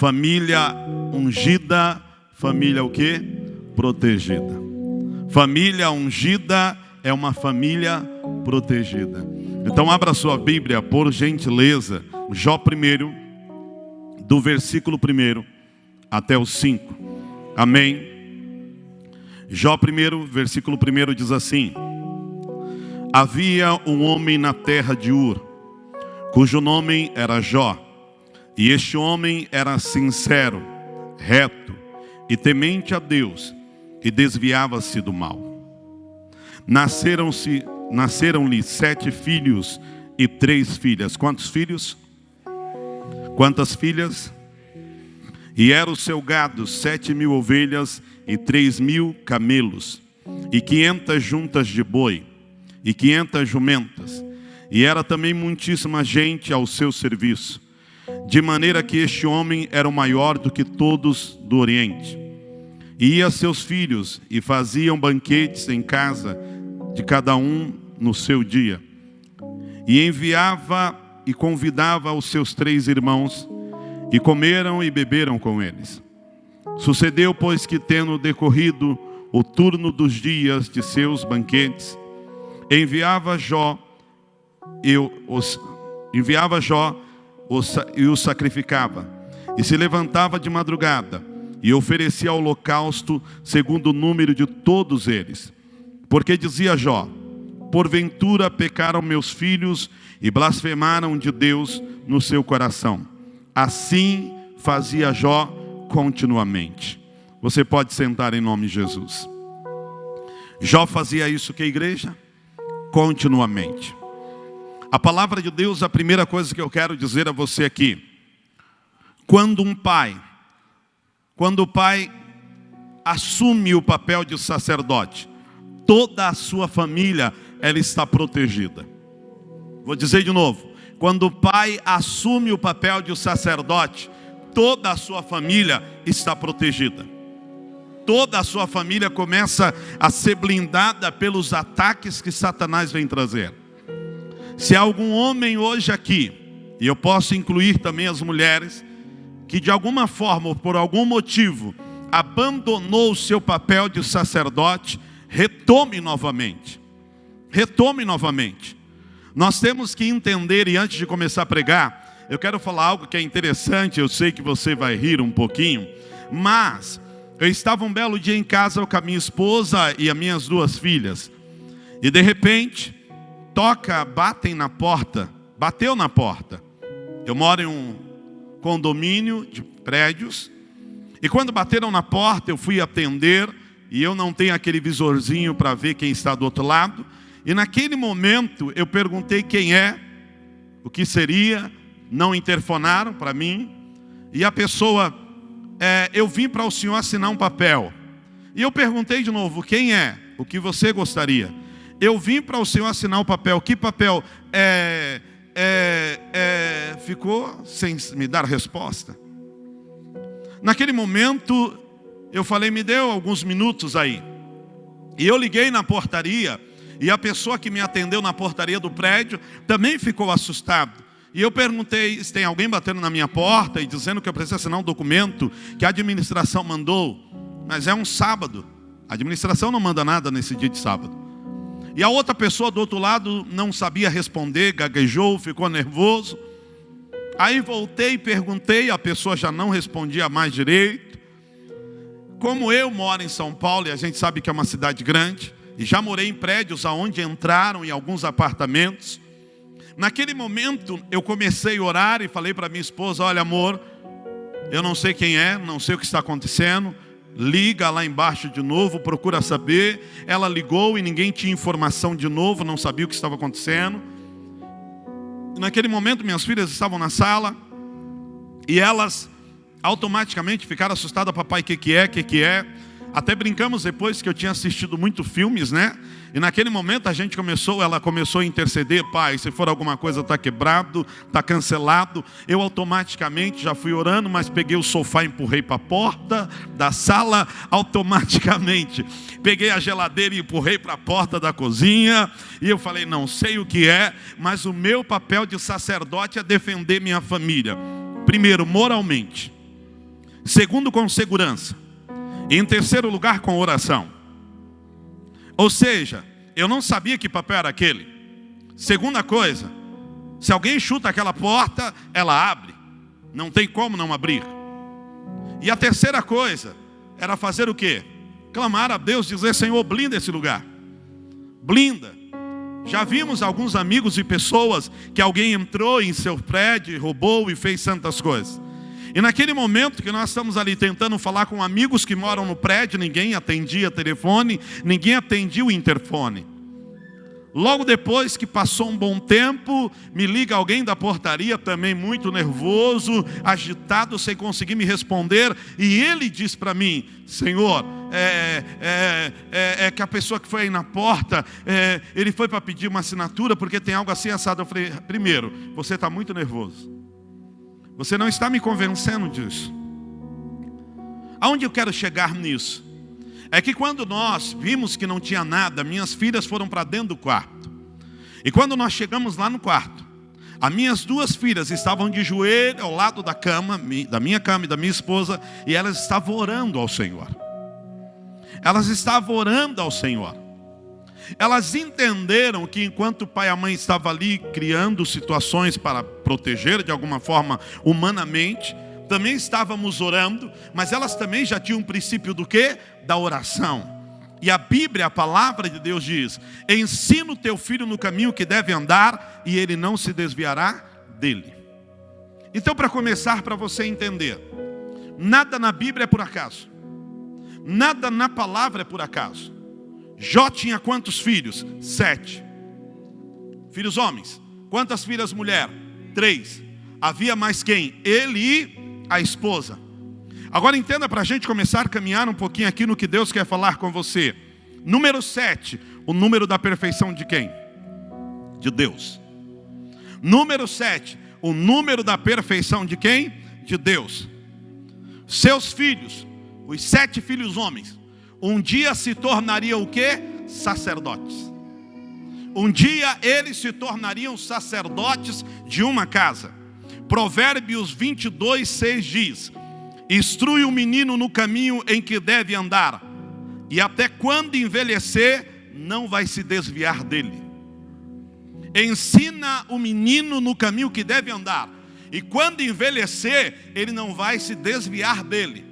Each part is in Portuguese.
família ungida, família o quê? Protegida. Família ungida é uma família protegida. Então abra sua Bíblia, por gentileza, Jó 1, do versículo 1 até o 5. Amém? Jó 1, versículo 1 diz assim: havia um homem na terra de Ur, cujo nome era Jó. E este homem era sincero, reto e temente a Deus, e desviava-se do mal. Nasceram-lhe 7 filhos e 3 filhas. Quantos filhos? Quantas filhas? E era o seu gado 7.000 ovelhas e 3.000 camelos, e 500 juntas de boi, e 500 jumentas. E era também muitíssima gente ao seu serviço, de maneira que este homem era o maior do que todos do Oriente. E ia a seus filhos, e faziam banquetes em casa de cada um no seu dia. E enviava e convidava os seus 3 irmãos, e comeram e beberam com eles. Sucedeu, pois, que tendo decorrido o turno dos dias de seus banquetes, enviava Jó e os sacrificava, e se levantava de madrugada, e oferecia holocausto segundo o número de todos eles. Porque dizia Jó: porventura pecaram meus filhos e blasfemaram de Deus no seu coração. Assim fazia Jó continuamente. Você pode sentar em nome de Jesus. Jó fazia isso, que a igreja? Continuamente. A palavra de Deus, a primeira coisa que eu quero dizer a você aqui: quando o pai assume o papel de sacerdote, toda a sua família, ela está protegida. Vou dizer de novo: quando o pai assume o papel de sacerdote, toda a sua família está protegida. Toda a sua família começa a ser blindada pelos ataques que Satanás vem trazer. Se há algum homem hoje aqui, e eu posso incluir também as mulheres, que de alguma forma ou por algum motivo abandonou o seu papel de sacerdote, retome novamente. Retome novamente. Nós temos que entender, e antes de começar a pregar, eu quero falar algo que é interessante. Eu sei que você vai rir um pouquinho, mas eu estava um belo dia em casa com a minha esposa e as minhas 2 filhas, e de repente batem na porta. Bateu na porta. Eu moro em um condomínio de prédios, e quando bateram na porta, eu fui atender, e eu não tenho aquele visorzinho para ver quem está do outro lado. E naquele momento eu perguntei quem é, o que seria. Não interfonaram para mim. E a pessoa: eu vim para o senhor assinar um papel. E eu perguntei de novo: quem é? O que você gostaria? Eu vim para o senhor assinar um papel. Que papel? Ficou sem me dar resposta. Naquele momento eu falei: me deu alguns minutos aí. E eu liguei na portaria, e a pessoa que me atendeu na portaria do prédio também ficou assustado. E eu perguntei se tem alguém batendo na minha porta e dizendo que eu preciso assinar um documento que a administração mandou. Mas é um sábado. A administração não manda nada nesse dia de sábado. E a outra pessoa do outro lado não sabia responder, gaguejou, ficou nervoso. Aí voltei e perguntei, a pessoa já não respondia mais direito. Como eu moro em São Paulo, e a gente sabe que é uma cidade grande, e já morei em prédios aonde entraram em alguns apartamentos. Naquele momento eu comecei a orar e falei para minha esposa: olha, amor, eu não sei quem é, não sei o que está acontecendo, liga lá embaixo de novo, procura saber. Ela ligou e ninguém tinha informação de novo, não sabia o que estava acontecendo. Naquele momento minhas filhas estavam na sala, e elas automaticamente ficaram assustadas: papai, o que é? Até brincamos depois que eu tinha assistido muito filmes, né? E naquele momento ela começou a interceder: pai, se for alguma coisa está quebrado, está cancelado. Eu automaticamente já fui orando, mas peguei o sofá e empurrei para a porta da sala. Automaticamente peguei a geladeira e empurrei para a porta da cozinha. E eu falei: não sei o que é, mas o meu papel de sacerdote é defender minha família. Primeiro, moralmente. Segundo, com segurança. E em terceiro lugar, com oração. Ou seja, eu não sabia que papel era aquele. Segunda coisa, se alguém chuta aquela porta, ela abre. Não tem como não abrir. E a terceira coisa era fazer o quê? Clamar a Deus, dizer: Senhor, blinda esse lugar. Blinda. Já vimos alguns amigos e pessoas que alguém entrou em seu prédio, roubou e fez tantas coisas. E naquele momento que nós estamos ali tentando falar com amigos que moram no prédio, ninguém atendia telefone, ninguém atendia o interfone. Logo depois que passou um bom tempo, me liga alguém da portaria, também muito nervoso, agitado, sem conseguir me responder. E ele diz para mim: Senhor, que a pessoa que foi aí na porta, ele foi para pedir uma assinatura porque tem algo assim assado. Eu falei: primeiro, você está muito nervoso. Você não está me convencendo disso. Aonde eu quero chegar nisso? É que quando nós vimos que não tinha nada, minhas filhas foram para dentro do quarto. E quando nós chegamos lá no quarto, as minhas duas filhas estavam de joelho ao lado da cama, da minha cama e da minha esposa, e elas estavam orando ao Senhor. Elas estavam orando ao Senhor. Elas entenderam que enquanto o pai e a mãe estavam ali criando situações para proteger de alguma forma humanamente, também estávamos orando, mas elas também já tinham um princípio do quê? Da oração. E a Bíblia, a palavra de Deus diz: ensina o teu filho no caminho que deve andar, e ele não se desviará dele. Então, para começar, para você entender, nada na Bíblia é por acaso. Nada na palavra é por acaso. Jó tinha quantos filhos? 7. Filhos homens. Quantas filhas mulher? 3. Havia mais quem? Ele e a esposa. Agora entenda, para a gente começar a caminhar um pouquinho aqui no que Deus quer falar com você. Número 7, o número da perfeição de quem? De Deus. Número 7, o número da perfeição de quem? De Deus. Seus filhos, os 7 filhos homens, um dia se tornariam o quê? Sacerdotes. Um dia eles se tornariam sacerdotes de uma casa. Provérbios 22, 6 diz: instrui o menino no caminho em que deve andar, e até quando envelhecer, não vai se desviar dele. Ensina o menino no caminho que deve andar, e quando envelhecer, ele não vai se desviar dele.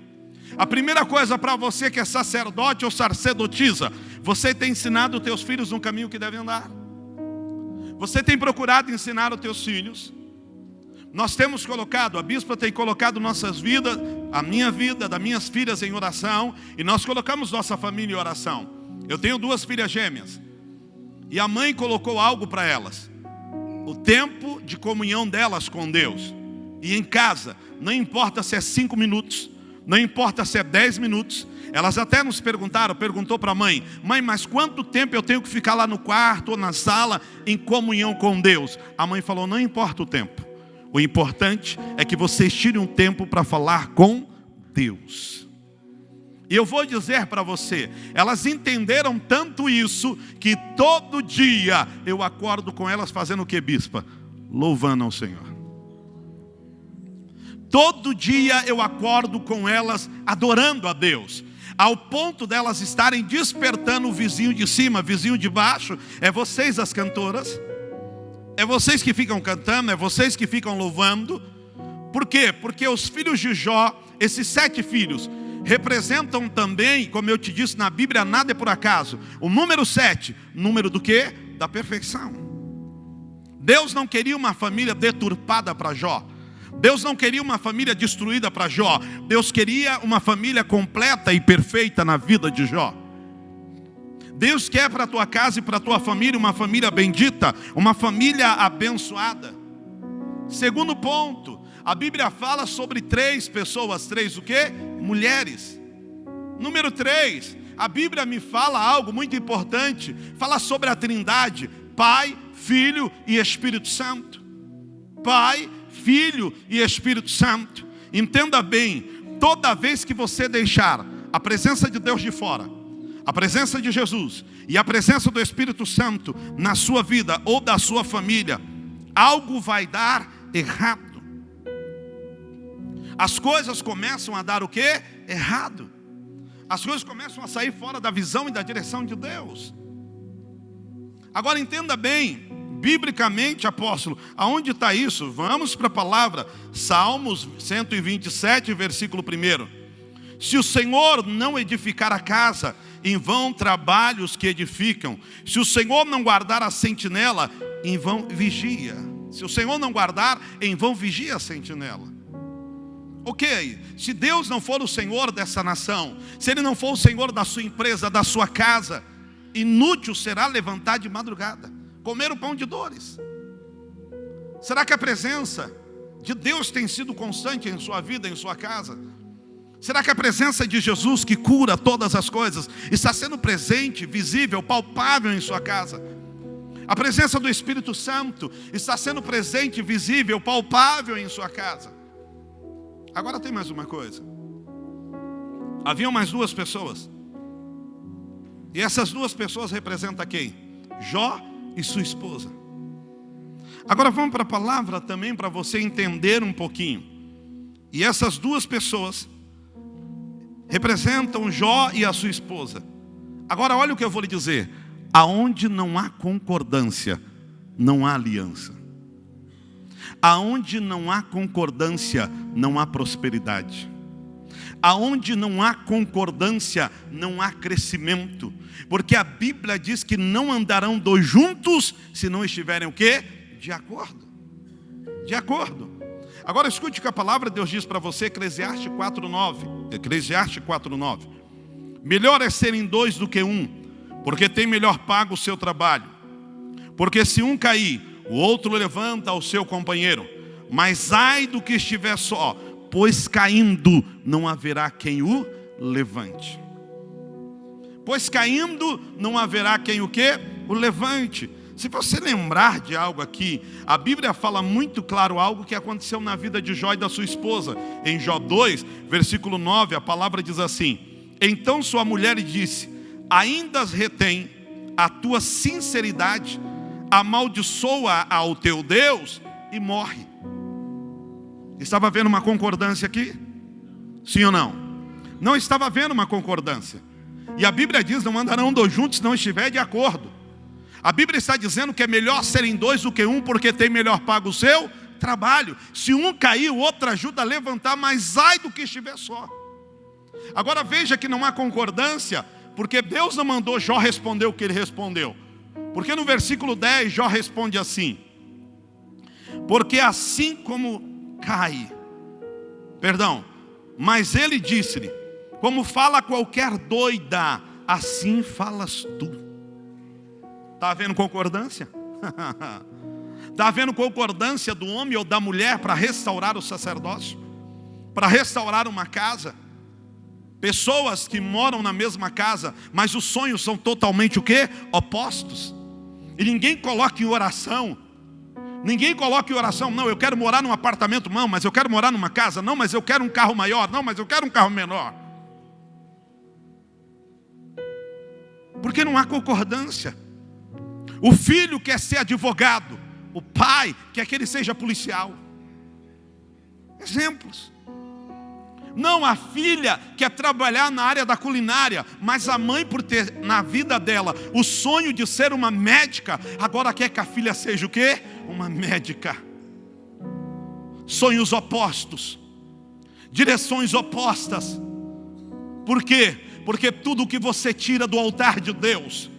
A primeira coisa para você que é sacerdote ou sacerdotisa: você tem ensinado os teus filhos no caminho que devem andar? Você tem procurado ensinar os teus filhos? Nós temos colocado, a bispa tem colocado nossas vidas, a minha vida, das minhas filhas em oração, e nós colocamos nossa família em oração. Eu tenho 2 filhas gêmeas, e a mãe colocou algo para elas: o tempo de comunhão delas com Deus. E em casa, não importa se é 5 minutos, não importa se é 10 minutos. Elas até nos perguntou para a mãe: mãe, mas quanto tempo eu tenho que ficar lá no quarto ou na sala em comunhão com Deus? A mãe falou: não importa o tempo. O importante é que vocês tirem um tempo para falar com Deus. E eu vou dizer para você, elas entenderam tanto isso, que todo dia eu acordo com elas fazendo o que, bispa? Louvando ao Senhor. Todo dia eu acordo com elas adorando a Deus, ao ponto delas estarem despertando o vizinho de cima, vizinho de baixo. É vocês as cantoras, é vocês que ficam cantando, é vocês que ficam louvando. Por quê? Porque os filhos de Jó, esses 7 filhos, representam também, como eu te disse, na Bíblia nada é por acaso. O número 7, número do quê? Da perfeição. Deus não queria uma família deturpada para Jó. Deus não queria uma família destruída para Jó. Deus queria uma família completa e perfeita na vida de Jó. Deus quer para a tua casa e para a tua família uma família bendita, uma família abençoada. Segundo ponto, a Bíblia fala sobre 3 pessoas, 3 o quê? Mulheres. Número 3, a Bíblia me fala algo muito importante. Fala sobre a Trindade: Pai, Filho e Espírito Santo. Pai, Filho e Espírito Santo. Entenda bem, toda vez que você deixar a presença de Deus de fora, a presença de Jesus e a presença do Espírito Santo na sua vida ou da sua família, algo vai dar errado. As coisas começam a dar o quê? Errado. As coisas começam a sair fora da visão e da direção de Deus. Agora entenda bem, biblicamente, apóstolo, aonde está isso? Vamos para a palavra, Salmos 127, versículo 1. Se o Senhor não edificar a casa, em vão trabalham os que edificam. Se o Senhor não guardar a sentinela, em vão vigia. Se o Senhor não guardar, em vão vigia a sentinela. Ok, se Deus não for o Senhor dessa nação, se Ele não for o Senhor da sua empresa, da sua casa, inútil será levantar de madrugada, comer o pão de dores. Será que a presença de Deus tem sido constante em sua vida, em sua casa? Será que a presença de Jesus, que cura todas as coisas, está sendo presente, visível, palpável em sua casa? A presença do Espírito Santo está sendo presente, visível, palpável em sua casa? Agora tem mais uma coisa. Haviam mais duas pessoas. E essas duas pessoas representam quem? Jó e sua esposa. Agora vamos para a palavra também para você entender um pouquinho. E essas duas pessoas representam Jó e a sua esposa. Agora olha o que eu vou lhe dizer. Aonde não há concordância, não há aliança. Aonde não há concordância, não há prosperidade. Aonde não há concordância, não há crescimento. Porque a Bíblia diz que não andarão dois juntos, se não estiverem o quê? De acordo. De acordo. Agora escute o que a palavra de Deus diz para você, Eclesiastes 4:9. Eclesiastes 4:9. Melhor é serem dois do que um, porque tem melhor pago o seu trabalho. Porque se um cair, o outro levanta ao seu companheiro. Mas ai do que estiver só, pois caindo não haverá quem o levante. Pois caindo não haverá quem o quê? O levante. Se você lembrar de algo aqui, a Bíblia fala muito claro algo que aconteceu na vida de Jó e da sua esposa. Em Jó 2, versículo 9, a palavra diz assim: então sua mulher lhe disse: ainda retém a tua sinceridade, amaldiçoa ao teu Deus e morre. Estava havendo uma concordância aqui? Sim ou não? Não estava havendo uma concordância. E a Bíblia diz: não andarão dois juntos se não estiver de acordo. A Bíblia está dizendo que é melhor serem dois do que um, porque tem melhor pago o seu trabalho. Se um cair, o outro ajuda a levantar, mas ai do que estiver só. Agora veja que não há concordância, porque Deus não mandou Jó responder o que ele respondeu. Porque no versículo 10, Jó responde assim: porque assim como cai, mas ele disse-lhe, como fala qualquer doida, assim falas tu. Está havendo concordância? Está havendo concordância do homem ou da mulher para restaurar o sacerdócio? Para restaurar uma casa? Pessoas que moram na mesma casa, mas os sonhos são totalmente o quê? Opostos. E ninguém coloca em oração. Ninguém coloca em oração: não, eu quero morar num apartamento, não, mas eu quero morar numa casa, não, mas eu quero um carro maior, não, mas eu quero um carro menor. Porque não há concordância. O filho quer ser advogado, o pai quer que ele seja policial. Exemplos. Não, a filha quer trabalhar na área da culinária, mas a mãe, por ter na vida dela o sonho de ser uma médica, agora quer que a filha seja o quê? Uma médica. Sonhos opostos, direções opostas. Por quê? Porque tudo que você tira do altar de Deus,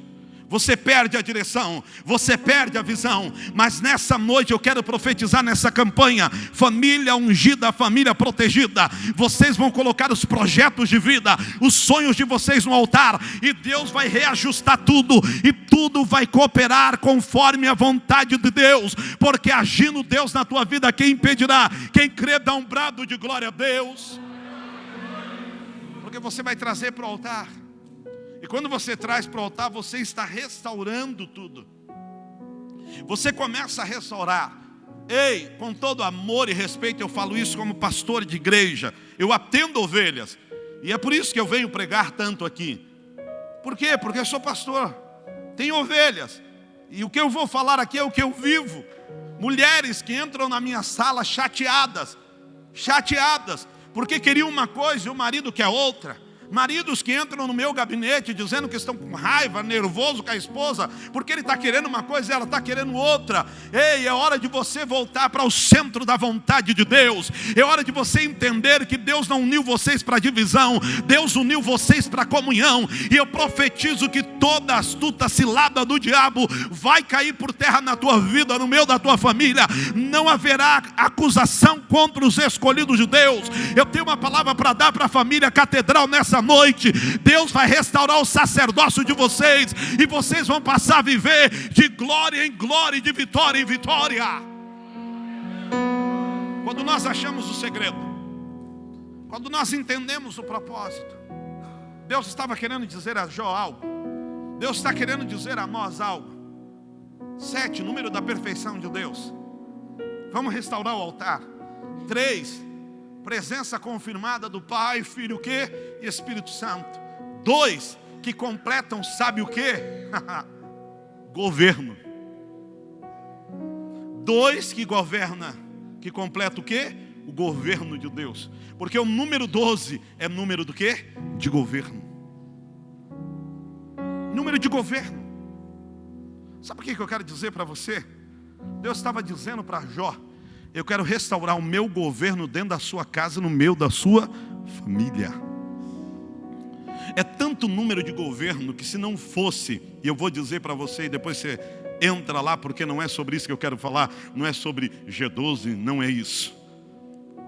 você perde a direção, você perde a visão. Mas nessa noite eu quero profetizar nessa campanha: família ungida, família protegida. Vocês vão colocar os projetos de vida, os sonhos de vocês no altar, e Deus vai reajustar tudo, e tudo vai cooperar conforme a vontade de Deus. Porque agindo Deus na tua vida, quem impedirá? Quem crê dá um brado de glória a Deus. Porque você vai trazer para o altar. E quando você traz para o altar, você está restaurando tudo. Você começa a restaurar. Ei, com todo amor e respeito, eu falo isso como pastor de igreja. Eu atendo ovelhas. E é por isso que eu venho pregar tanto aqui. Por quê? Porque eu sou pastor. Tenho ovelhas. E o que eu vou falar aqui é o que eu vivo. Mulheres que entram na minha sala chateadas, chateadas, porque queriam uma coisa e o marido quer outra. Maridos que entram no meu gabinete dizendo que estão com raiva, nervoso com a esposa, porque ele está querendo uma coisa e ela está querendo outra. Ei, é hora de você voltar para o centro da vontade de Deus. É hora de você entender que Deus não uniu vocês para divisão, Deus uniu vocês para comunhão. E eu profetizo que toda astuta cilada do diabo vai cair por terra na tua vida, no meio da tua família. Não haverá acusação contra os escolhidos de Deus. Eu tenho uma palavra para dar para a família Catedral nessa noite. Deus vai restaurar o sacerdócio de vocês, e vocês vão passar a viver de glória em glória e de vitória em vitória. Quando nós achamos o segredo, quando nós entendemos o propósito, Deus estava querendo dizer a Jó algo, Deus está querendo dizer a nós algo. 7, número da perfeição de Deus. Vamos restaurar o altar. 3, presença confirmada do Pai, Filho, o quê? E Espírito Santo. 2, que completam, sabe o quê? Governo. 2, que governa, que completa o quê? O governo de Deus. Porque o número 12 é número do quê? De governo. Número de governo. Sabe o que eu quero dizer para você? Deus estava dizendo para Jó: eu quero restaurar o meu governo dentro da sua casa, no meio da sua família. É tanto número de governo que, se não fosse, e eu vou dizer para você, e depois você entra lá, porque não é sobre isso que eu quero falar, não é sobre G12, não é isso.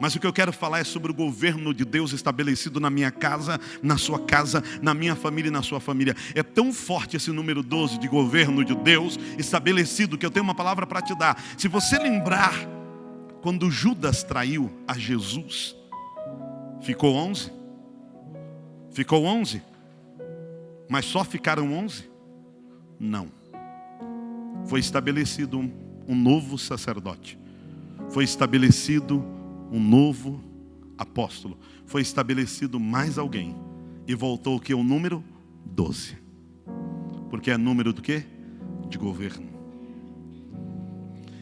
Mas o que eu quero falar é sobre o governo de Deus estabelecido na minha casa, na sua casa, na minha família e na sua família. É tão forte esse número 12 de governo de Deus estabelecido, que eu tenho uma palavra para te dar. Se você lembrar, quando Judas traiu a Jesus, ficou 11? Ficou 11? Mas só ficaram 11? Não. Foi estabelecido um novo sacerdote. Foi estabelecido um novo apóstolo. Foi estabelecido mais alguém. E voltou o que? O número 12. Porque é número do quê? De governo.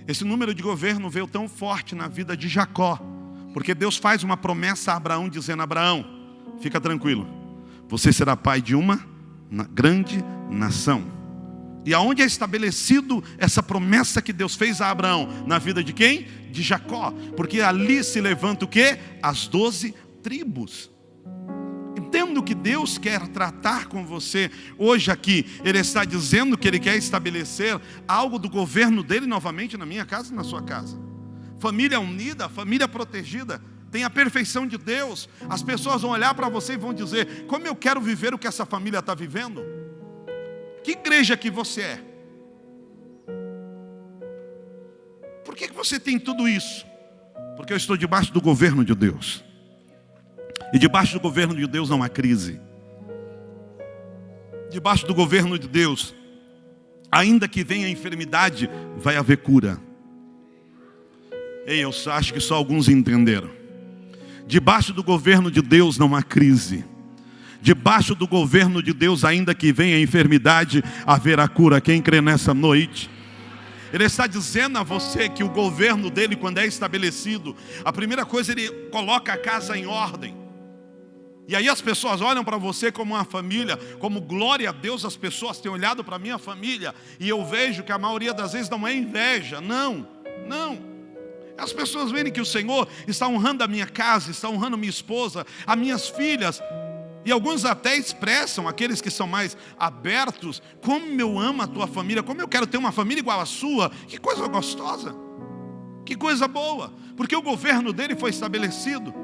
Esse número de governo veio tão forte na vida de Jacó, porque Deus faz uma promessa a Abraão, dizendo: Abraão, fica tranquilo, você será pai de uma grande nação. E aonde é estabelecido essa promessa que Deus fez a Abraão? Na vida de quem? De Jacó. Porque ali se levanta o quê? As 12 tribos. Entendo que Deus quer tratar com você hoje aqui. Ele está dizendo que Ele quer estabelecer algo do governo dEle novamente na minha casa e na sua casa. Família unida, família protegida, tem a perfeição de Deus. As pessoas vão olhar para você e vão dizer: como eu quero viver o que essa família está vivendo. Que igreja que você é? Por que você tem tudo isso? Porque eu estou debaixo do governo de Deus. E debaixo do governo de Deus não há crise. Debaixo do governo de Deus, ainda que venha a enfermidade, vai haver cura. Ei, eu acho que só alguns entenderam. Debaixo do governo de Deus não há crise. Debaixo do governo de Deus, ainda que venha a enfermidade, haverá cura. Quem crê nessa noite? Ele está dizendo a você que o governo dele, quando é estabelecido, a primeira coisa, ele coloca a casa em ordem. E aí as pessoas olham para você como uma família, como glória a Deus. As pessoas têm olhado para a minha família, e eu vejo que a maioria das vezes não é inveja, não. As pessoas veem que o Senhor está honrando a minha casa, está honrando minha esposa, as minhas filhas. E alguns até expressam, aqueles que são mais abertos: como eu amo a tua família, como eu quero ter uma família igual à sua. Que coisa gostosa, que coisa boa, porque o governo dele foi estabelecido.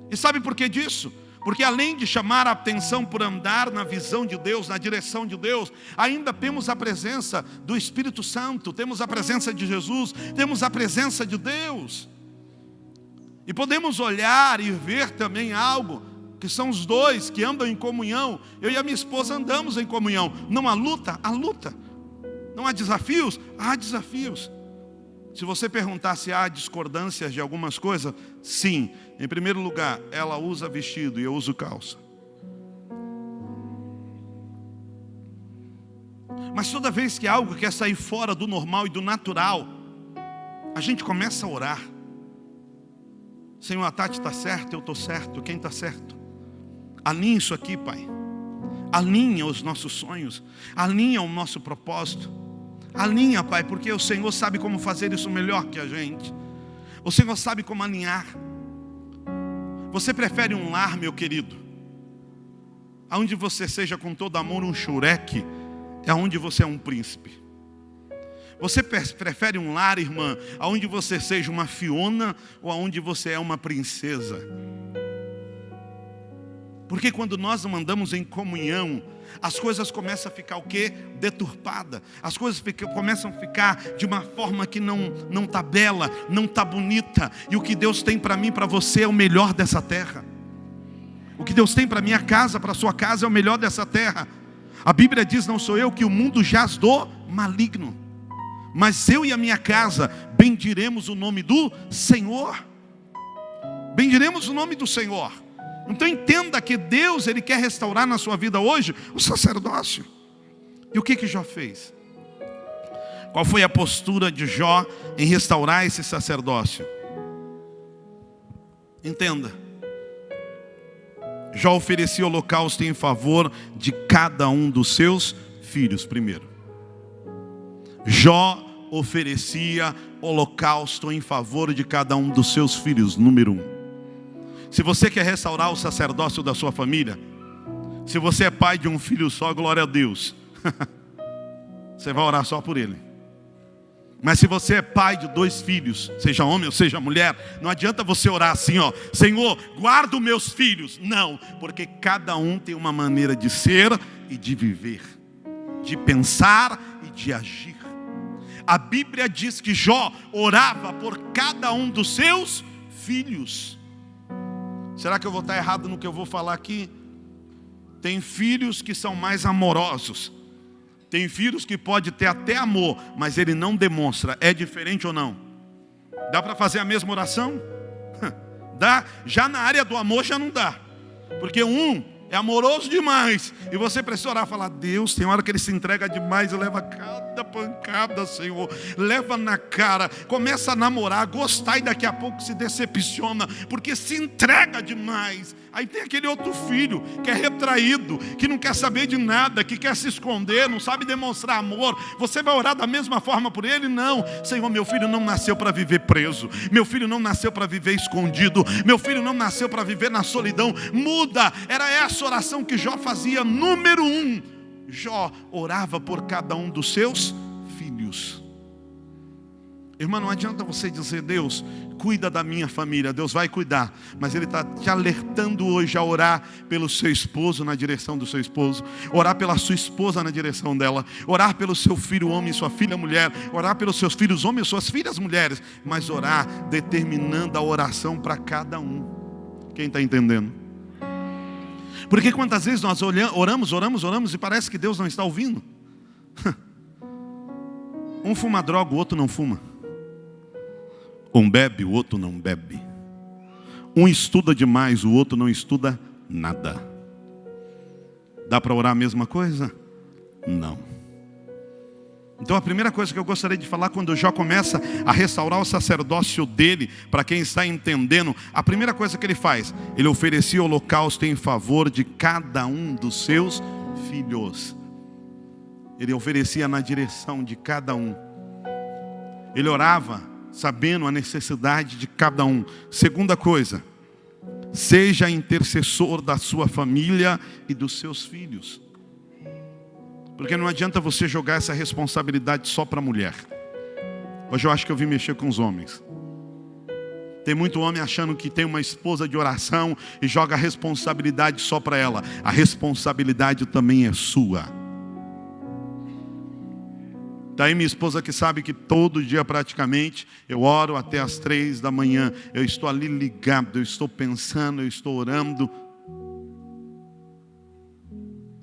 E sabe por que disso? Porque além de chamar a atenção por andar na visão de Deus, na direção de Deus, ainda temos a presença do Espírito Santo, temos a presença de Jesus, temos a presença de Deus. E podemos olhar e ver também algo, que são os dois que andam em comunhão. Eu e a minha esposa andamos em comunhão. Não há luta? Há luta. Não há desafios? Há desafios. Se você perguntar se há discordâncias de algumas coisas, sim. Em primeiro lugar, ela usa vestido e eu uso calça. Mas toda vez que algo quer sair fora do normal e do natural, a gente começa a orar. Senhor, a Tati está certa, eu estou certo, quem está certo? Alinha isso aqui, Pai. Alinha os nossos sonhos, alinha o nosso propósito. Alinha, Pai, porque o Senhor sabe como fazer isso melhor que a gente. O Senhor sabe como alinhar. Você prefere um lar, meu querido, onde você seja com todo amor um xureque, é onde você é um príncipe. Você prefere um lar, irmã, onde você seja uma Fiona ou onde você é uma princesa? Porque quando nós não andamos em comunhão, as coisas começam a ficar o quê? Deturpada. As coisas começam a ficar de uma forma que não está bela, não está bonita. E o que Deus tem para mim e para você é o melhor dessa terra. O que Deus tem para minha casa, para a sua casa é o melhor dessa terra. A Bíblia diz, não sou eu que o mundo jaz do maligno, mas eu e a minha casa bendiremos o nome do Senhor. Bendiremos o nome do Senhor. Então entenda que Deus, Ele quer restaurar na sua vida hoje o sacerdócio. E o que Jó fez? Qual foi a postura de Jó em restaurar esse sacerdócio? Entenda. Jó oferecia holocausto em favor de cada um dos seus filhos primeiro. Jó oferecia holocausto em favor de cada um dos seus filhos, número 1. Se você quer restaurar o sacerdócio da sua família, se você é pai de um filho só, glória a Deus, você vai orar só por ele. Mas se você é pai de 2 filhos, seja homem ou seja mulher, não adianta você orar assim, ó, Senhor, guarda os meus filhos. Não, porque cada um tem uma maneira de ser e de viver, de pensar e de agir. A Bíblia diz que Jó orava por cada um dos seus filhos. Será que eu vou estar errado no que eu vou falar aqui? Tem filhos que são mais amorosos. Tem filhos que pode ter até amor, mas ele não demonstra. É diferente ou não? Dá para fazer a mesma oração? Dá. Já na área do amor já não dá. Porque um é amoroso demais. E você precisa orar e falar, Deus, tem hora que ele se entrega demais e leva cada pancada, Senhor. Leva na cara, começa a namorar, gostar e daqui a pouco se decepciona, porque se entrega demais. Aí tem aquele outro filho que é retraído, que não quer saber de nada, que quer se esconder, não sabe demonstrar amor. Você vai orar da mesma forma por ele? Não. Senhor, meu filho não nasceu para viver preso. Meu filho não nasceu para viver escondido. Meu filho não nasceu para viver na solidão. Muda. Era essa oração que Jó fazia. Número 1. Jó orava por cada um dos seus filhos. Irmã, não adianta você dizer, Deus, cuida da minha família. Deus vai cuidar, mas Ele está te alertando hoje a orar pelo seu esposo, na direção do seu esposo. Orar pela sua esposa, na direção dela. Orar pelo seu filho homem e sua filha mulher. Orar pelos seus filhos homens e suas filhas mulheres. Mas orar determinando a oração para cada um. Quem está entendendo? Porque quantas vezes nós oramos e parece que Deus não está ouvindo. Um fuma droga, o outro não fuma. Um bebe, o outro não bebe. Um estuda demais, o outro não estuda nada. Dá para orar a mesma coisa? Não. Então a primeira coisa que eu gostaria de falar, quando Jó começa a restaurar o sacerdócio dele, para quem está entendendo, a primeira coisa que ele faz, ele oferecia holocausto em favor de cada um dos seus filhos. Ele oferecia na direção de cada um. Ele orava sabendo a necessidade de cada um. Segunda coisa, seja intercessor da sua família e dos seus filhos. Porque não adianta você jogar essa responsabilidade só para a mulher. Hoje eu acho que eu vim mexer com os homens. Tem muito homem achando que tem uma esposa de oração e joga a responsabilidade só para ela. A responsabilidade também é sua. Daí minha esposa que sabe que todo dia praticamente eu oro até as 3 da manhã. Eu estou ali ligado, eu estou pensando, eu estou orando.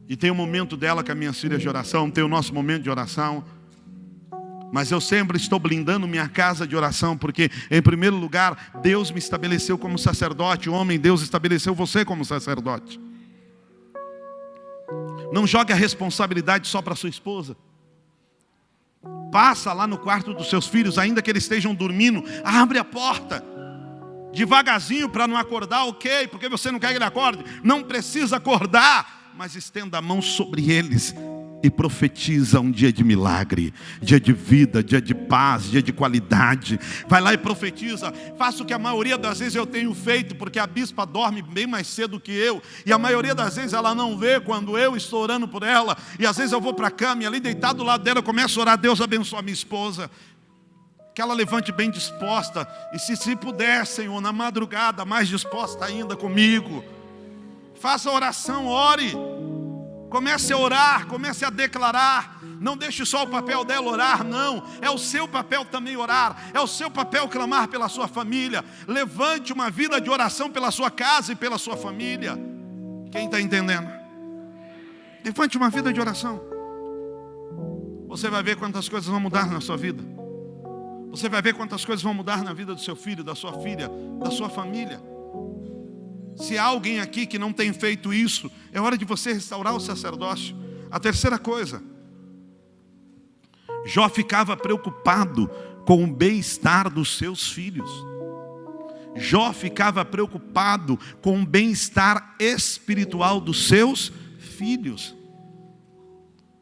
E tem o momento dela com as minhas filhas de oração, tem o nosso momento de oração. Mas eu sempre estou blindando minha casa de oração, porque em primeiro lugar, Deus me estabeleceu como sacerdote. Homem, Deus estabeleceu você como sacerdote. Não jogue a responsabilidade só para sua esposa. Passa lá no quarto dos seus filhos, ainda que eles estejam dormindo, abre a porta. devagarzinho para não acordar, ok, porque você não quer que ele acorde, não precisa acordar, mas estenda a mão sobre eles e profetiza um dia de milagre, dia de vida, dia de paz, dia de qualidade. Vai lá e profetiza. Faça o que a maioria das vezes eu tenho feito, porque a bispa dorme bem mais cedo que eu, e a maioria das vezes ela não vê quando eu estou orando por ela, e às vezes eu vou para a cama e ali deitado do lado dela eu começo a orar: Deus abençoe a minha esposa, que ela levante bem disposta, e se puder, Senhor, na madrugada, mais disposta ainda comigo. Faça a oração, ore. Comece a orar, comece a declarar. Não deixe só o papel dela orar, não. É o seu papel também orar. É o seu papel clamar pela sua família. Levante uma vida de oração pela sua casa e pela sua família. Quem está entendendo? Levante uma vida de oração. Você vai ver quantas coisas vão mudar na sua vida. Você vai ver quantas coisas vão mudar na vida do seu filho, da sua filha, da sua família. Se há alguém aqui que não tem feito isso, é hora de você restaurar o sacerdócio. A terceira coisa, Jó ficava preocupado com o bem-estar dos seus filhos. Jó ficava preocupado com o bem-estar espiritual dos seus filhos.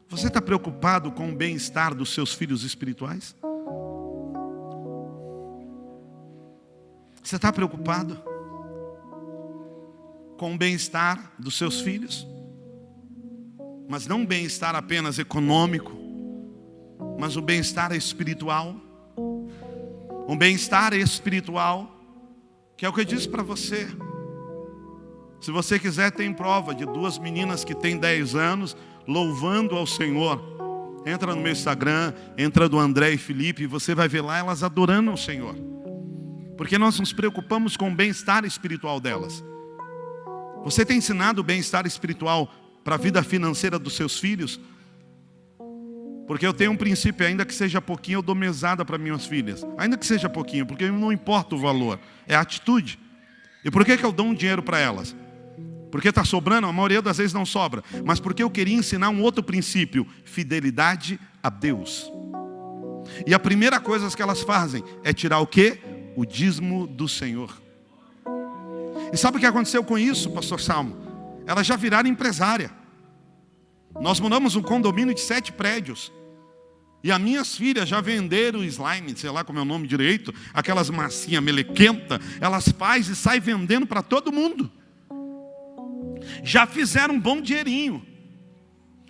Você está preocupado com o bem-estar dos seus filhos espirituais? Você está preocupado com o bem-estar dos seus filhos? Mas não um bem-estar apenas econômico, mas um bem-estar espiritual. Um bem-estar espiritual, que é o que eu disse para você. Se você quiser, tem prova de 2 meninas que têm 10 anos, louvando ao Senhor. Entra no meu Instagram, entra do André e Felipe, e você vai ver lá elas adorando ao Senhor. Porque nós nos preocupamos com o bem-estar espiritual delas. Você tem ensinado o bem-estar espiritual para a vida financeira dos seus filhos? Porque eu tenho um princípio: ainda que seja pouquinho, eu dou mesada para minhas filhas. Ainda que seja pouquinho, porque não importa o valor, é a atitude. E por que eu dou um dinheiro para elas? Porque está sobrando? A maioria das vezes não sobra. Mas porque eu queria ensinar um outro princípio: fidelidade a Deus. E a primeira coisa que elas fazem é tirar o quê? O dízimo do Senhor. E sabe o que aconteceu com isso, pastor Salmo? Elas já viraram empresária. Nós moramos um condomínio de 7 prédios. E as minhas filhas já venderam slime, sei lá como é o nome direito, aquelas massinhas melequenta, elas fazem e saem vendendo para todo mundo. Já fizeram um bom dinheirinho.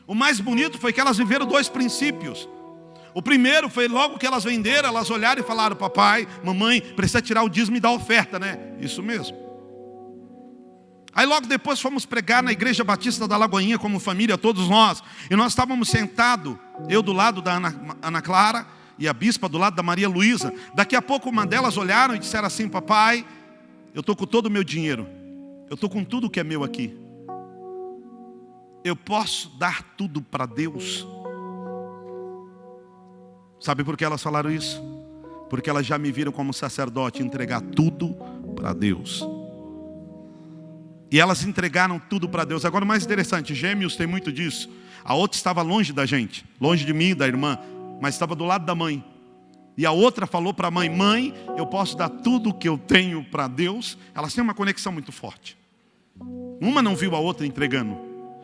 O mais bonito foi que elas viveram 2 princípios. O primeiro foi logo que elas venderam, elas olharam e falaram: papai, mamãe, precisa tirar o dízimo e dar oferta, né? Isso mesmo. Aí logo depois fomos pregar na Igreja Batista da Lagoinha como família, todos nós. E nós estávamos sentados, eu do lado da Ana Clara e a bispa do lado da Maria Luísa. Daqui a pouco uma delas olharam e disseram assim: papai, eu estou com todo o meu dinheiro. Eu estou com tudo que é meu aqui. Eu posso dar tudo para Deus? Sabe por que elas falaram isso? Porque elas já me viram como sacerdote entregar tudo para Deus. E elas entregaram tudo para Deus. Agora o mais interessante, gêmeos tem muito disso. A outra estava longe da gente, longe de mim, da irmã, mas estava do lado da mãe. E a outra falou para a mãe: mãe, eu posso dar tudo o que eu tenho para Deus. Elas têm uma conexão muito forte. Uma não viu a outra entregando.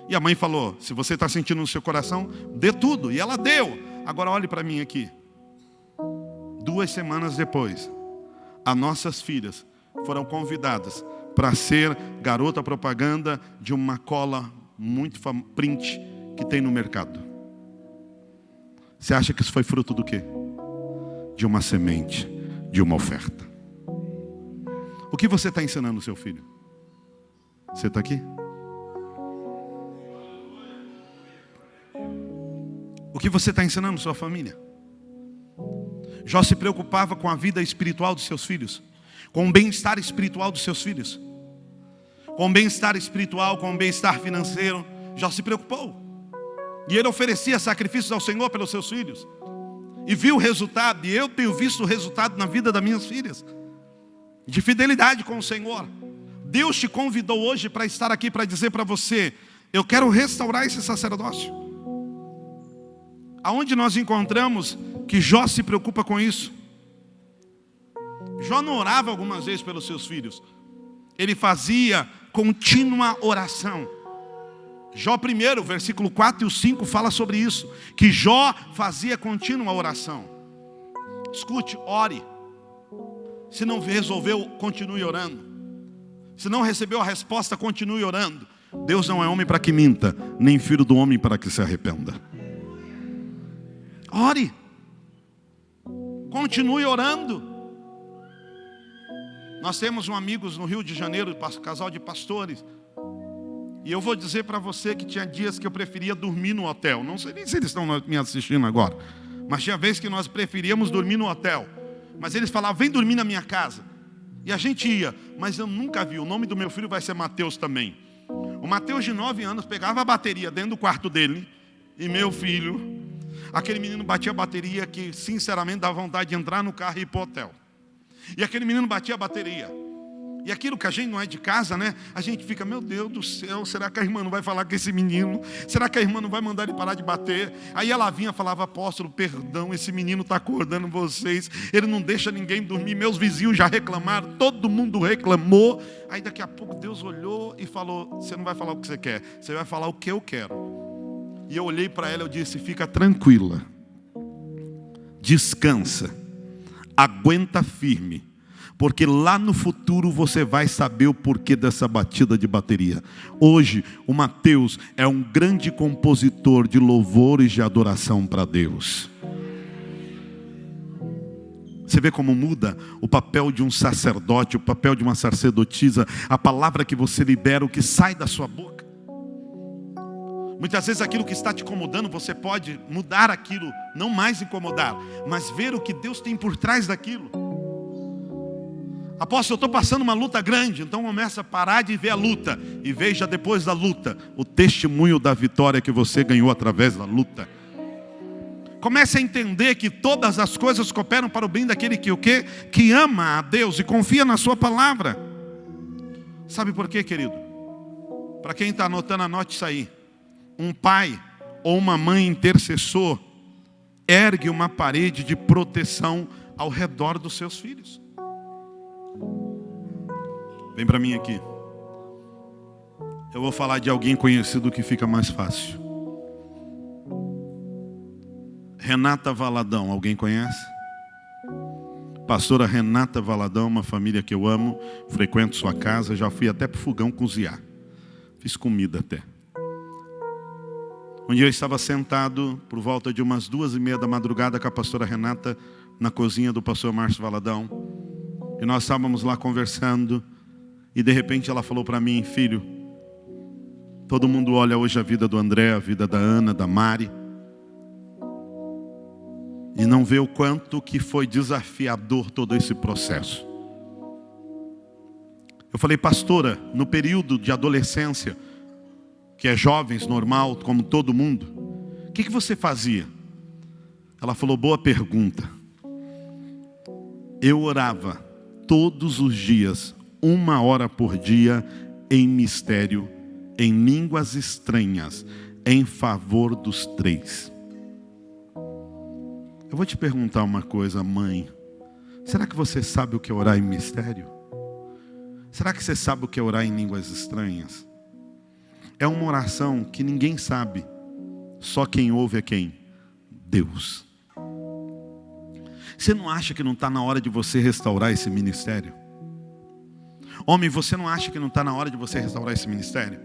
E a mãe falou: se você está sentindo no seu coração, dê tudo. E ela deu. Agora olhe para mim aqui. 2 semanas depois, as nossas filhas foram convidadas para ser garota propaganda de uma cola muito print que tem no mercado. Você acha que isso foi fruto do quê? De uma semente, de uma oferta. O que você está ensinando o seu filho? Você está aqui? O que você está ensinando sua família? Jó se preocupava com a vida espiritual dos seus filhos, com o bem-estar espiritual dos seus filhos, com o bem-estar espiritual, com o bem-estar financeiro. Jó se preocupou. E ele oferecia sacrifícios ao Senhor pelos seus filhos. E viu o resultado, e eu tenho visto o resultado na vida das minhas filhas, de fidelidade com o Senhor. Deus te convidou hoje para estar aqui, para dizer para você: eu quero restaurar esse sacerdócio. Aonde nós encontramos que Jó se preocupa com isso? Jó não orava algumas vezes pelos seus filhos. Ele fazia contínua oração. Jó 1, versículo 4 e 5 fala sobre isso. Que Jó fazia contínua oração. Escute, ore. Se não resolveu, continue orando. Se não recebeu a resposta, continue orando. Deus não é homem para que minta, nem filho do homem para que se arrependa. Ore. Continue orando. Nós temos amigos no Rio de Janeiro, casal de pastores. E eu vou dizer para você que tinha dias que eu preferia dormir no hotel. Não sei nem se eles estão me assistindo agora. Mas tinha vezes que nós preferíamos dormir no hotel. Mas eles falavam, vem dormir na minha casa. E a gente ia. Mas eu nunca vi. O nome do meu filho vai ser Mateus também. O Mateus de 9 anos pegava a bateria dentro do quarto dele. E meu filho, aquele menino batia a bateria que sinceramente dava vontade de entrar no carro e ir para o hotel. E aquele menino batia a bateria. E aquilo que a gente não é de casa, né? A gente fica, meu Deus do céu, será que a irmã não vai falar com esse menino? Será que a irmã não vai mandar ele parar de bater? Aí ela vinha e falava, apóstolo, perdão, esse menino está acordando vocês. Ele não deixa ninguém dormir. Meus vizinhos já reclamaram, todo mundo reclamou. Aí daqui a pouco Deus olhou e falou, você não vai falar o que você quer, você vai falar o que eu quero. E eu olhei para ela e eu disse, fica tranquila. Descansa. Aguenta firme, porque lá no futuro você vai saber o porquê dessa batida de bateria. Hoje, o Mateus é um grande compositor de louvores de adoração para Deus. Você vê como muda o papel de um sacerdote, o papel de uma sacerdotisa, a palavra que você libera, o que sai da sua boca. Muitas vezes aquilo que está te incomodando, você pode mudar aquilo, não mais incomodar, mas ver o que Deus tem por trás daquilo. Apóstolo, eu estou passando uma luta grande, então começa a parar de ver a luta e veja depois da luta o testemunho da vitória que você ganhou através da luta. Comece a entender que todas as coisas cooperam para o bem daquele que o quê? Que ama a Deus e confia na sua palavra. Sabe por quê, querido? Para quem está anotando, anote isso aí. Um pai ou uma mãe intercessor ergue uma parede de proteção ao redor dos seus filhos. Vem para mim aqui. Eu vou falar de alguém conhecido que fica mais fácil. Renata Valadão, alguém conhece? Pastora Renata Valadão, uma família que eu amo, frequento sua casa, já fui até para o fogão cozinhar. Fiz comida até. Um dia eu estava sentado por volta de umas 2:30 da madrugada com a pastora Renata na cozinha do pastor Márcio Valadão. E nós estávamos lá conversando e de repente ela falou para mim, filho, todo mundo olha hoje a vida do André, a vida da Ana, da Mari, e não vê o quanto que foi desafiador todo esse processo. Eu falei, pastora, no período de adolescência, que é jovens, normal, como todo mundo, o que você fazia? Ela falou, boa pergunta. Eu orava todos os dias, 1 hora por dia, em mistério, em línguas estranhas, em favor dos 3. Eu vou te perguntar uma coisa, mãe. Será que você sabe o que é orar em mistério? Será que você sabe o que é orar em línguas estranhas? É uma oração que ninguém sabe. Só quem ouve é quem? Deus. Você não acha que não está na hora de você restaurar esse ministério? Homem, você não acha que não está na hora de você restaurar esse ministério?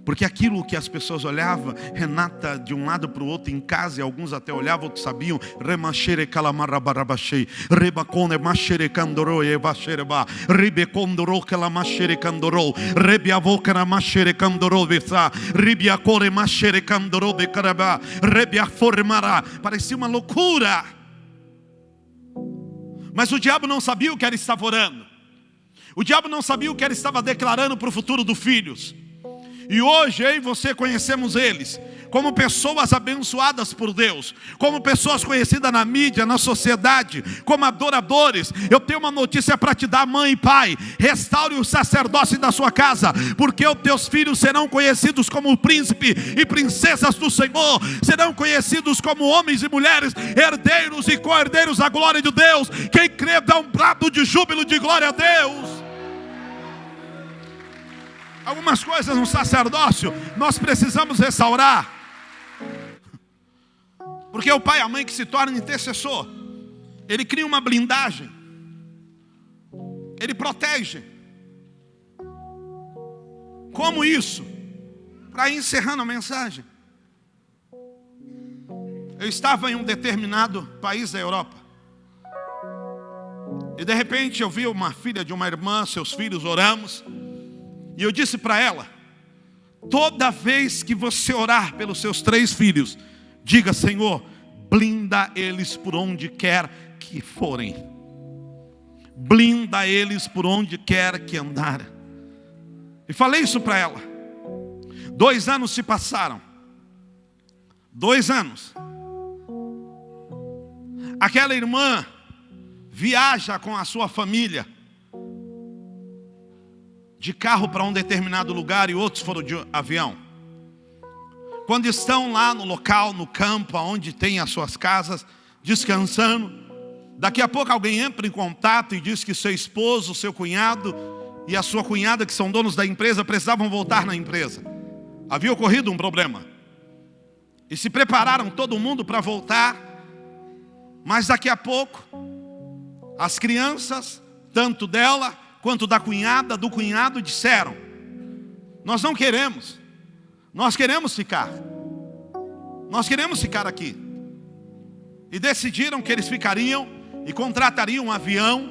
Porque aquilo que as pessoas olhavam, Renata de um lado para o outro em casa, e alguns até olhavam, outros sabiam, remachere calamarrabarabachei, rebacone machere candorou e vachereba, ribecondorou calamachere candorou, rebiavocara machere candorou vesa, ribiacore machere candorou becarabá, rebiaformará. Parecia uma loucura. Mas o diabo não sabia o que ela estava orando. O diabo não sabia o que ela estava declarando para o futuro dos filhos. E hoje eu e você conhecemos eles como pessoas abençoadas por Deus, como pessoas conhecidas na mídia, na sociedade, como adoradores. Eu tenho uma notícia para te dar, mãe e pai: restaure o sacerdócio da sua casa, porque os teus filhos serão conhecidos como príncipe e princesas do Senhor, serão conhecidos como homens e mulheres, herdeiros e co-herdeiros da glória de Deus. Quem crê dá um brado de júbilo, de glória a Deus. Algumas coisas no sacerdócio nós precisamos restaurar, porque o pai e a mãe que se tornam intercessor, ele cria uma blindagem, ele protege. Como isso? Para ir encerrando a mensagem, eu estava em um determinado país da Europa, e de repente eu vi uma filha de uma irmã, seus filhos, oramos, e eu disse para ela: toda vez que você orar pelos seus 3 filhos, diga: Senhor, blinda eles por onde quer que forem, blinda eles por onde quer que andarem. E falei isso para ela. 2 anos se passaram. 2 anos. Aquela irmã viaja com a sua família de carro para um determinado lugar, e outros foram de avião. Quando estão lá no local, no campo, onde tem as suas casas, descansando, daqui a pouco alguém entra em contato e diz que seu esposo, seu cunhado e a sua cunhada, que são donos da empresa, precisavam voltar na empresa. Havia ocorrido um problema, e se prepararam todo mundo para voltar. Mas daqui a pouco, as crianças, tanto dela quanto da cunhada, do cunhado, disseram: nós não queremos, nós queremos ficar aqui. E decidiram que eles ficariam e contratariam um avião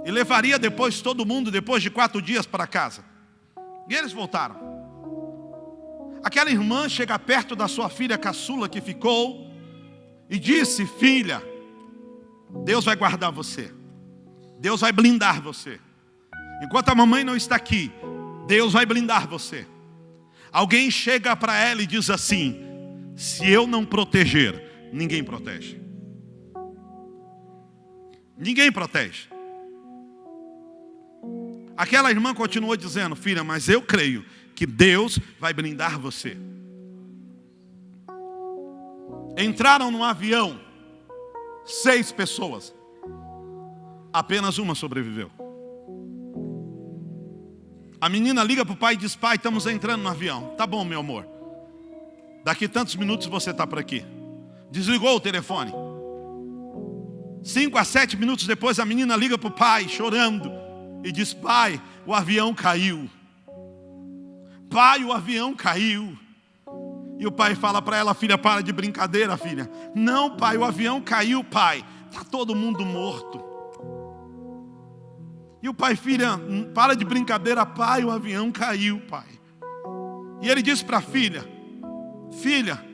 e levaria depois todo mundo, depois de 4 dias, para casa. E eles voltaram. Aquela irmã chega perto da sua filha caçula que ficou e disse: filha, Deus vai guardar você, Deus vai blindar você. Enquanto a mamãe não está aqui, Deus vai blindar você. Alguém chega para ela e diz assim: se eu não proteger, ninguém protege. Ninguém protege. Aquela irmã continuou dizendo: filha, mas eu creio que Deus vai blindar você. Entraram num avião 6 pessoas, apenas uma sobreviveu. A menina liga para o pai e diz: pai, estamos entrando no avião. Tá bom, meu amor, daqui tantos minutos você está por aqui. Desligou o telefone. 5 a 7 minutos depois, a menina liga para o pai chorando e diz: pai, o avião caiu. Pai, o avião caiu. E o pai fala para ela: filha, para de brincadeira, filha. Não, pai, o avião caiu, pai. Está todo mundo morto. E o pai: filha, para de brincadeira, pai, o avião caiu, pai. E ele disse para a filha: filha,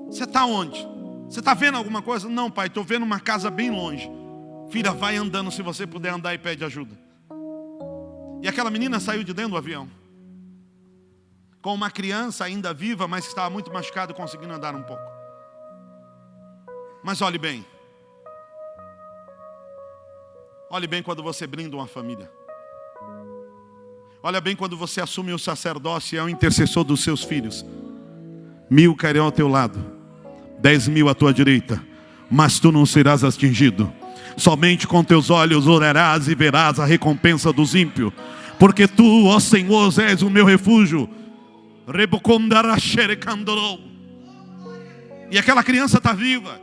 você está onde? Você está vendo alguma coisa? Não, pai, estou vendo uma casa bem longe. Filha, vai andando, se você puder andar, e pede ajuda. E aquela menina saiu de dentro do avião com uma criança ainda viva, mas que estava muito machucado, conseguindo andar um pouco. Mas olhe bem quando você blinda uma família. Olha bem quando você assume o sacerdócio e é o intercessor dos seus filhos. 1000 cairão ao teu lado, 10.000 à tua direita, mas tu não serás atingido. Somente com teus olhos olharás e verás a recompensa dos ímpios, porque tu, ó Senhor, és o meu refúgio. E aquela criança está viva.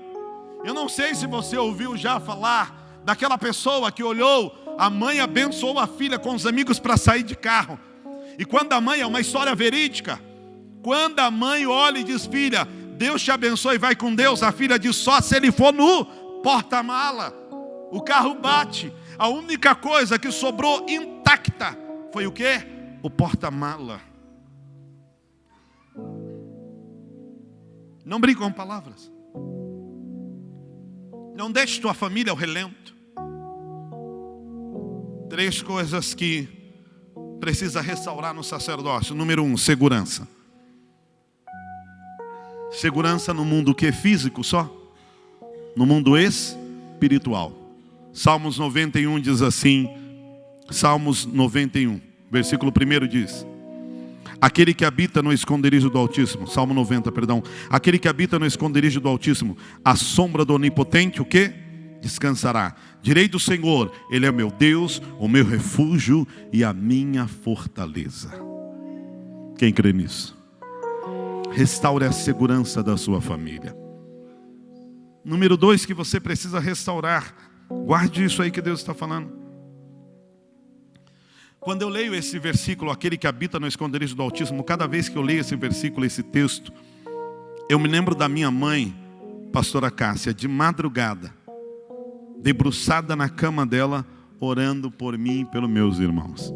Eu não sei se você ouviu já falar daquela pessoa que olhou, a mãe abençoou a filha com os amigos para sair de carro. E quando a mãe, é uma história verídica, quando a mãe olha e diz: filha, Deus te abençoe, vai com Deus. A filha diz: só se ele for no porta-mala. O carro bate. A única coisa que sobrou intacta foi o quê? O porta-mala. Não brinque com palavras. Não deixe tua família ao relento. 3 coisas que precisa restaurar no sacerdócio. Número 1, segurança. Segurança no mundo que é físico só? No mundo espiritual. Salmos 91 diz assim, Salmos 91, versículo 1 diz: aquele que habita no esconderijo do Altíssimo, Salmo 90, perdão. Aquele que habita no esconderijo do Altíssimo, a sombra do Onipotente, o quê? Descansará. Direi do Senhor, Ele é meu Deus, o meu refúgio e a minha fortaleza. Quem crê nisso? Restaure a segurança da sua família. Número 2 que você precisa restaurar. Guarde isso aí que Deus está falando. Quando eu leio esse versículo, aquele que habita no esconderijo do Altíssimo, cada vez que eu leio esse versículo, esse texto, eu me lembro da minha mãe, pastora Cássia, de madrugada, debruçada na cama dela, orando por mim e pelos meus irmãos.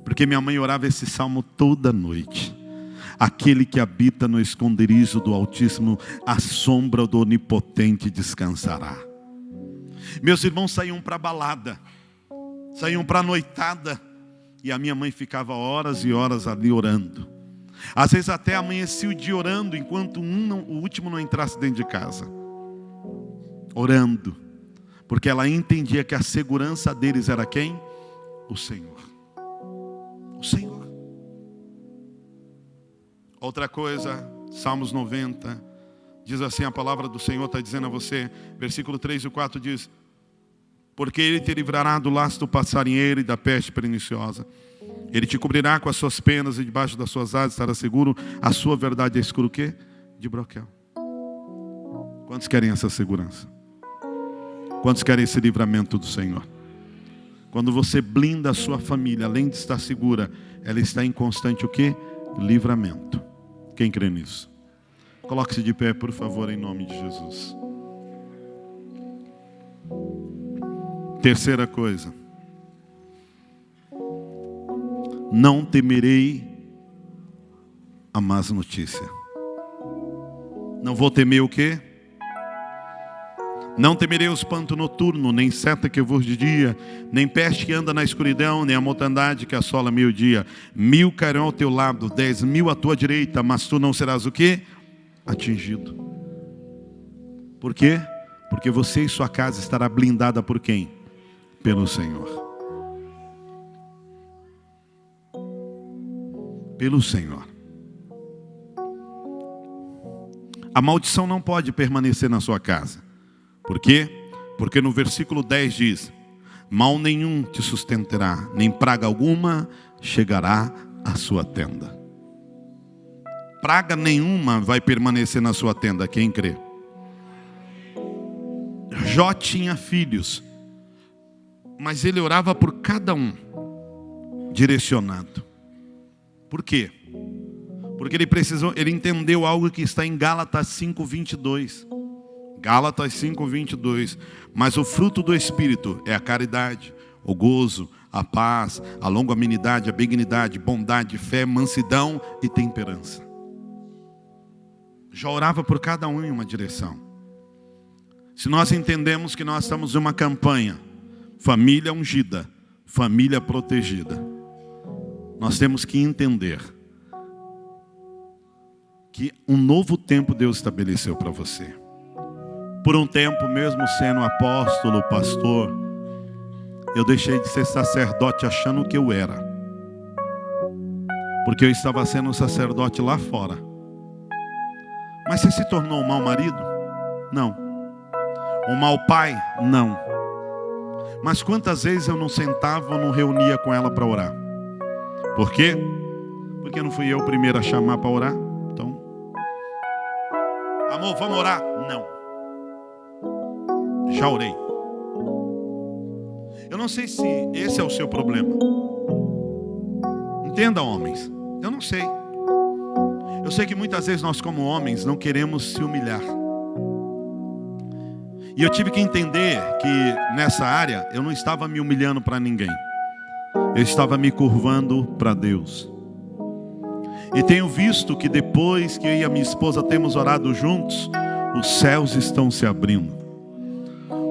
Porque minha mãe orava esse salmo toda noite. Aquele que habita no esconderijo do Altíssimo, a sombra do Onipotente descansará. Meus irmãos saíam para a balada, saíam para a noitada, e a minha mãe ficava horas e horas ali orando. Às vezes até amanhecia o dia orando, enquanto o último não entrasse dentro de casa. Orando, porque ela entendia que a segurança deles era quem? O Senhor. O Senhor. Outra coisa, Salmos 90, diz assim, a palavra do Senhor está dizendo a você, versículo 3 e 4 diz: porque Ele te livrará do laço do passarinheiro e da peste perniciosa. Ele te cobrirá com as suas penas e debaixo das suas asas estará seguro. A sua verdade é escuro o quê? De broquel. Quantos querem essa segurança? Quantos querem esse livramento do Senhor? Quando você blinda a sua família, além de estar segura, ela está em constante o quê? Livramento. Quem crê nisso? Coloque-se de pé, por favor, em nome de Jesus. Terceira coisa. Não temerei a más notícia. Não vou temer o quê? Não temerei o espanto noturno, nem seta que voa de dia, nem peste que anda na escuridão, nem a mortandade que assola meio-dia. 1000 cairão ao teu lado, 10.000 à tua direita, mas tu não serás o quê? Atingido. Por quê? Porque você e sua casa estará blindada por quem? Pelo Senhor. Pelo Senhor. A maldição não pode permanecer na sua casa. Por quê? Porque no versículo 10 diz: mal nenhum te sustentará, nem praga alguma chegará à sua tenda. Praga nenhuma vai permanecer na sua tenda, quem crê? Jó tinha filhos, mas ele orava por cada um, direcionado. Por quê? Porque ele entendeu algo que está em Gálatas 5:22. Gálatas 5:22. Mas o fruto do Espírito é a caridade, o gozo, a paz, a longanimidade, a benignidade, bondade, fé, mansidão e temperança. Já orava por cada um em uma direção. Se nós entendemos que nós estamos em uma campanha, família ungida, família protegida, nós temos que entender que um novo tempo Deus estabeleceu para você. Por um tempo, mesmo sendo apóstolo, pastor, eu deixei de ser sacerdote achando que eu era. Porque eu estava sendo um sacerdote lá fora. Mas você se tornou um mau marido? Não. Um mau pai? Não. Mas quantas vezes eu não sentava ou não reunia com ela para orar? Por quê? Porque não fui eu o primeiro a chamar para orar? Então, amor, vamos orar? Não. Já orei. Eu não sei se esse é o seu problema. Entenda, homens. Eu não sei. Eu sei que muitas vezes nós, como homens, não queremos se humilhar. E eu tive que entender que nessa área eu não estava me humilhando para ninguém. Eu estava me curvando para Deus. E tenho visto que depois que eu e a minha esposa temos orado juntos, os céus estão se abrindo.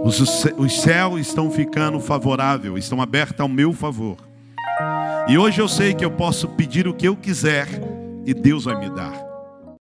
Os céus estão ficando favoráveis, estão abertos ao meu favor. E hoje eu sei que eu posso pedir o que eu quiser e Deus vai me dar.